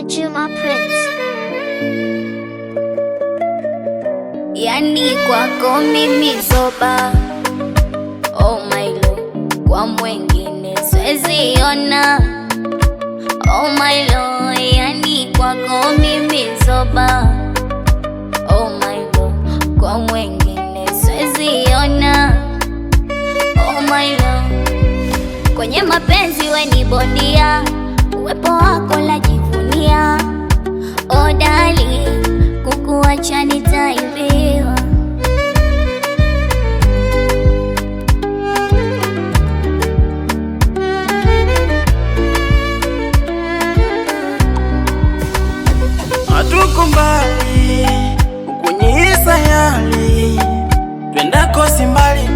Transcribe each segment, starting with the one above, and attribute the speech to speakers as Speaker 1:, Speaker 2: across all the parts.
Speaker 1: Juma Prince.
Speaker 2: Yani kwako mimi zoba, oh my lord, kwa mwengine siwezi ona, oh my lord. Yani kwako mimi zoba, oh my lord, kwa mwengine siwezi ona, oh my lord. Kwenye mapenzi we ni bondia, uwepo wako lajivunia, oh darling, kukuacha nitaibiwa.
Speaker 3: Hatuko mbali kwenye sayari, twendako si mbali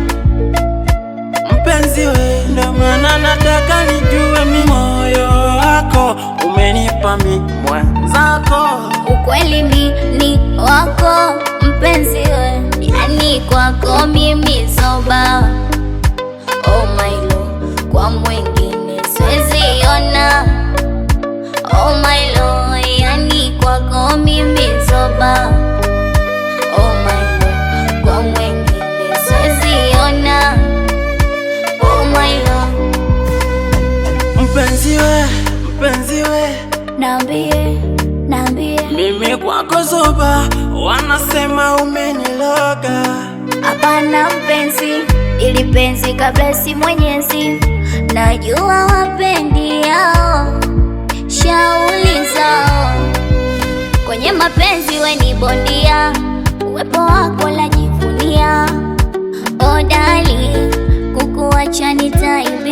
Speaker 3: mpenzi we, ndo maana nataka nijue mi moyo wako umenipa mi mwenzako.
Speaker 2: Ukweli mi ni wako mpenzi we, yani kwako mimi zoba, oh my lord, kwa mwengine siwezi ona, oh my lord. Yani kwako mimi zoba, oh my lord, kwa mwengine siwezi ona, oh my lord.
Speaker 3: Mpenzi we,
Speaker 2: Nambie, nambie,
Speaker 3: mimi kwako zoba, wanasema umeniloga.
Speaker 2: hapana mpenzi, ili penzi kabla si Mwenyezi, najua wapendi yao shauli zao. Kwenye mapenzi we ni bondia, uwepo wako lajivunia, oh darling, kukuacha nitaibiwa.